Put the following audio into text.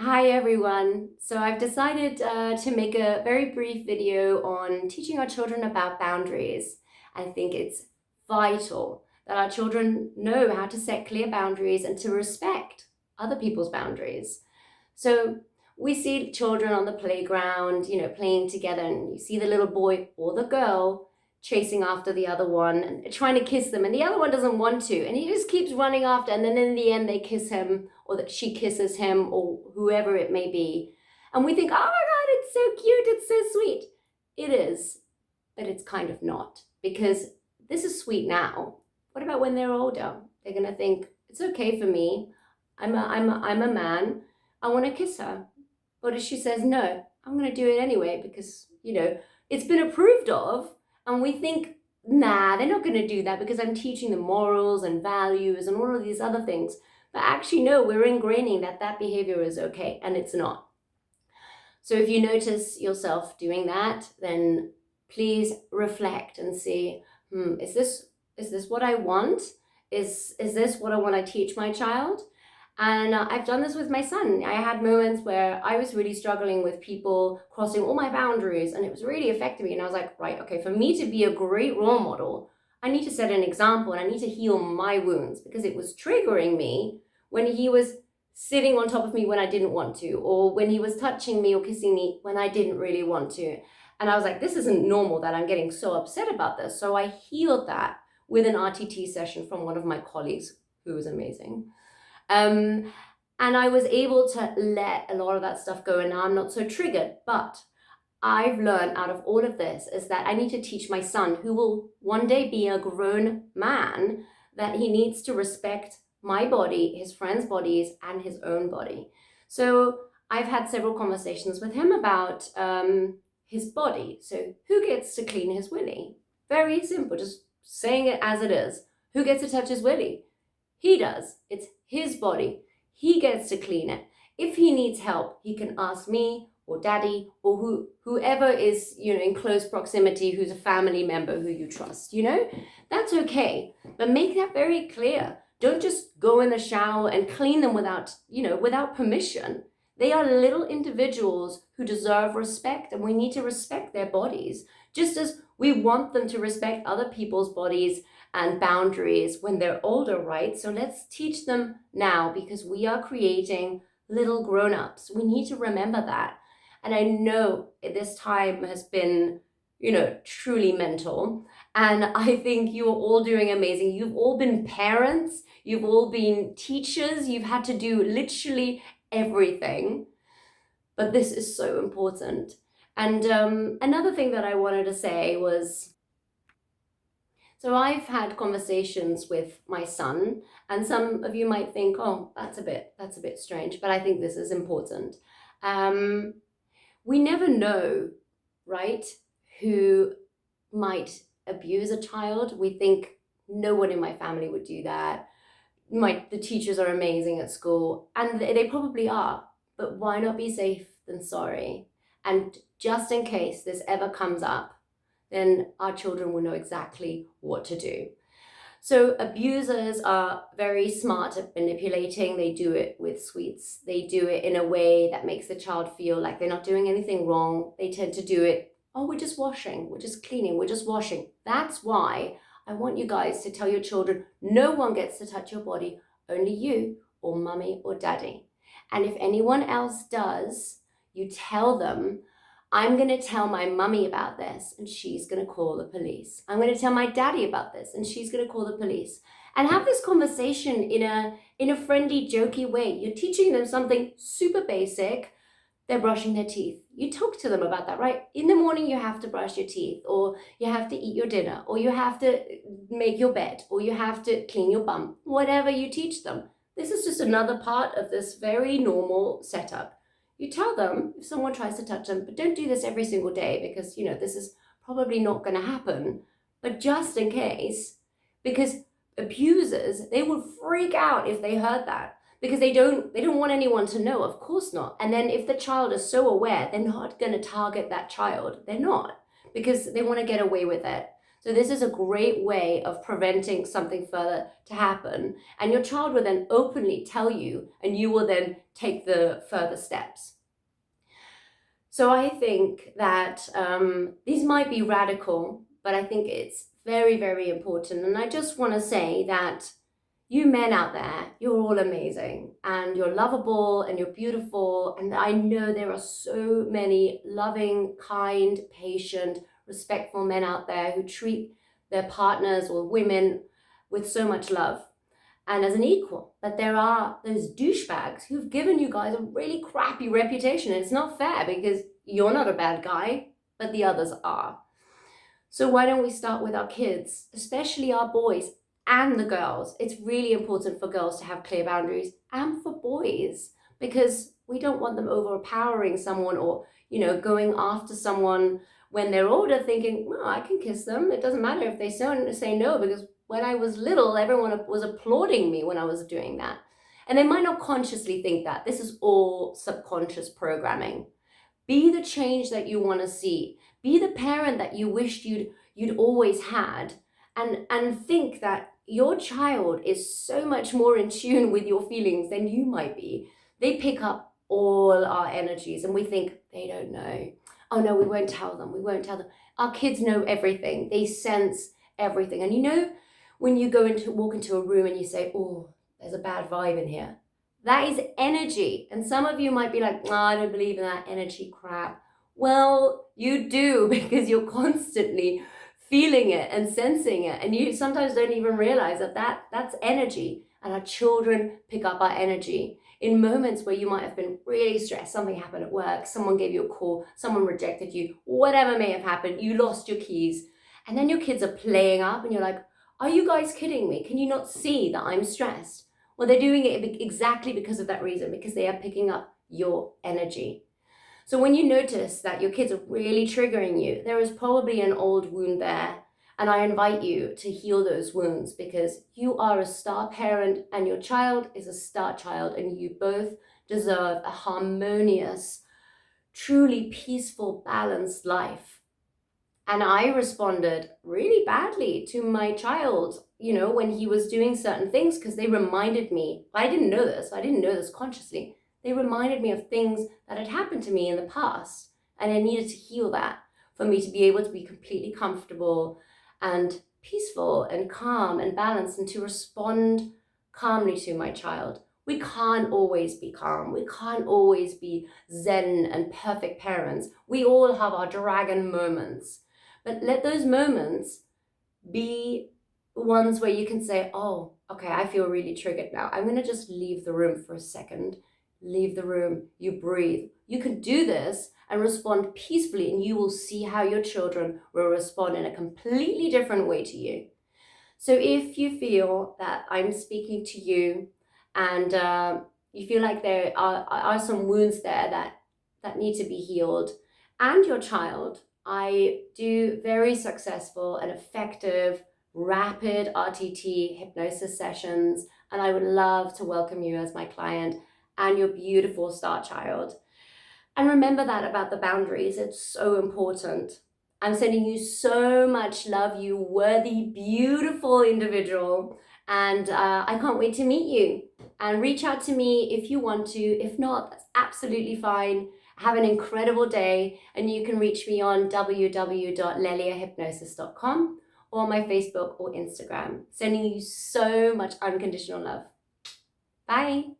Hi everyone. So I've decided to make a very brief video on teaching our children about boundaries. I think it's vital that our children know how to set clear boundaries and to respect other people's boundaries. So we see children on the playground, playing together, and you see the little boy or the girl chasing after the other one and trying to kiss them, and the other one doesn't want to, and he just keeps running after, and then in the end they kiss him, or that she kisses him, or whoever it may be. And we think, oh my God, it's so cute, it's so sweet. It is, but it's kind of not, because this is sweet now. What about when they're older? They're gonna think, it's okay for me. I'm a man. I want to kiss her. But if she says no, I'm going to do it anyway because, it's been approved of. And we think, nah, they're not going to do that because I'm teaching them morals and values and all of these other things. But actually, no, we're ingraining that behavior is okay, and it's not. So if you notice yourself doing that, then please reflect and see, is this what I want? Is this what I want to teach my child? And I've done this with my son. I had moments where I was really struggling with people crossing all my boundaries, and it was really affecting me. And I was like, right, okay, for me to be a great role model, I need to set an example and I need to heal my wounds, because it was triggering me when he was sitting on top of me when I didn't want to, or when he was touching me or kissing me when I didn't really want to. And I was like, this isn't normal that I'm getting so upset about this. So I healed that with an RTT session from one of my colleagues who was amazing. And I was able to let a lot of that stuff go, and now I'm not so triggered. But I've learned out of all of this is that I need to teach my son, who will one day be a grown man, that he needs to respect my body, his friends' bodies, and his own body. So I've had several conversations with him about his body. So who gets to clean his willy? Very simple, just saying it as it is. Who gets to touch his willy? He does. It's his body. He gets to clean it. If he needs help, he can ask me or daddy or whoever is, in close proximity, who's a family member who you trust, That's okay. But make that very clear. Don't just go in the shower and clean them without permission. They are little individuals who deserve respect, and we need to respect their bodies, just as we want them to respect other people's bodies and boundaries when they're older, right? So let's teach them now, because we are creating little grown-ups. We need to remember that. And I know this time has been, truly mental. And I think you are all doing amazing. You've all been parents. You've all been teachers. You've had to do literally everything. But this is so important. And another thing that I wanted to say was, so I've had conversations with my son, and some of you might think, oh, that's a bit strange, but I think this is important. We never know, right, who might abuse a child. We think no one in my family would do that. The teachers are amazing at school, and they probably are, but why not be safe than sorry? And just in case this ever comes up, then our children will know exactly what to do. So abusers are very smart at manipulating. They do it with sweets. They do it in a way that makes the child feel like they're not doing anything wrong. They tend to do it, oh, we're just washing, we're just cleaning, we're just washing. That's why I want you guys to tell your children, no one gets to touch your body, only you or mummy or daddy. And if anyone else does, you tell them, I'm going to tell my mummy about this and she's going to call the police. I'm going to tell my daddy about this and she's going to call the police. And have this conversation in a friendly, jokey way. You're teaching them something super basic. They're brushing their teeth. You talk to them about that, right? In the morning, you have to brush your teeth, or you have to eat your dinner, or you have to make your bed, or you have to clean your bum, whatever you teach them. This is just another part of this very normal setup. You tell them if someone tries to touch them, but don't do this every single day, because, this is probably not going to happen. But just in case, because abusers, they would freak out if they heard that, because they don't want anyone to know, of course not. And then if the child is so aware, they're not going to target that child. They're not, because they want to get away with it. So this is a great way of preventing something further to happen. And your child will then openly tell you, and you will then take the further steps. So I think that these might be radical, but I think it's very, very important. And I just want to say that you men out there, you're all amazing and you're lovable and you're beautiful. And I know there are so many loving, kind, patient, respectful men out there who treat their partners or women with so much love and as an equal. But there are those douchebags who've given you guys a really crappy reputation. And it's not fair because you're not a bad guy, but the others are. So why don't we start with our kids, especially our boys and the girls? It's really important for girls to have clear boundaries, and for boys, because we don't want them overpowering someone or, going after someone when they're older thinking, well, I can kiss them. It doesn't matter if they say no, because when I was little, everyone was applauding me when I was doing that. And they might not consciously think that. This is all subconscious programming. Be the change that you want to see. Be the parent that you wished you'd always had. And think that your child is so much more in tune with your feelings than you might be. They pick up all our energies and we think they don't know. Oh no, we won't tell them. Our kids know everything. They sense everything. And when you walk into a room and you say, oh, there's a bad vibe in here. That is energy. And some of you might be like, oh, I don't believe in that energy crap. Well, you do, because you're constantly feeling it and sensing it. And you sometimes don't even realize that's energy. And our children pick up our energy in moments where you might have been really stressed. Something happened at work. Someone gave you a call. Someone rejected you. Whatever may have happened. You lost your keys. And then your kids are playing up and you're like, are you guys kidding me? Can you not see that I'm stressed? Well, they're doing it exactly because of that reason, because they are picking up your energy. So when you notice that your kids are really triggering you, there is probably an old wound there. And I invite you to heal those wounds, because you are a star parent and your child is a star child, and you both deserve a harmonious, truly peaceful, balanced life. And I responded really badly to my child, when he was doing certain things, because they reminded me, I didn't know this consciously. They reminded me of things that had happened to me in the past. And I needed to heal that for me to be able to be completely comfortable and peaceful and calm and balanced, and to respond calmly to my child. We can't always be calm. We can't always be zen and perfect parents. We all have our dragon moments. But let those moments be ones where you can say, oh, okay, I feel really triggered now. I'm going to just leave the room for a second. Leave the room. You breathe. You can do this and respond peacefully, and you will see how your children will respond in a completely different way to you. So if you feel that I'm speaking to you and you feel like there are some wounds there that need to be healed, and your child, I do very successful and effective rapid RTT hypnosis sessions, and I would love to welcome you as my client and your beautiful star child. And remember that about the boundaries, it's so important. I'm sending you so much love, you worthy, beautiful individual. And I can't wait to meet you. And reach out to me if you want to. If not, that's absolutely fine. Have an incredible day. And you can reach me on www.leliahypnosis.com or my Facebook or Instagram. Sending you so much unconditional love. Bye.